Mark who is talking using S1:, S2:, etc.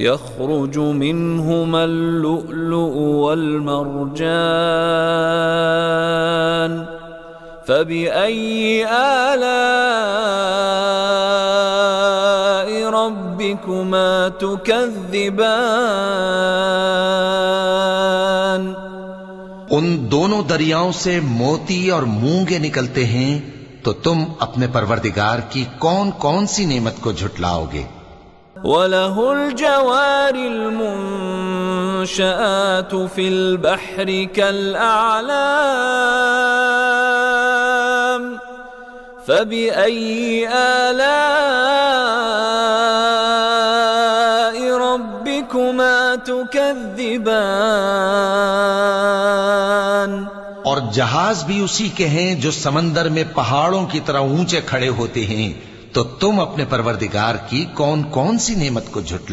S1: यख़्रुजु मिन्हुमल लुअलुअ वल मरजान फ़बिअय्यि आलाइ रब्बिकुमा तुकज़्ज़िबान।
S2: उन दोनों दरियाओं से मोती और मूंगे निकलते हैं, तो तुम अपने परवरदिगार की कौन कौन सी नेमत को झुटलाओगे।
S1: वलहुल जवारिल मुंशआतु फिल बहरि कल अअलाम फ़बिअय्यि आलाइ रब्बिकुमा तुकज़्ज़िबान।
S2: और जहाज भी उसी के हैं जो समंदर में पहाड़ों की तरह ऊंचे खड़े होते हैं, तो तुम अपने परवरदिगार की कौन कौन सी नेमत को झुटला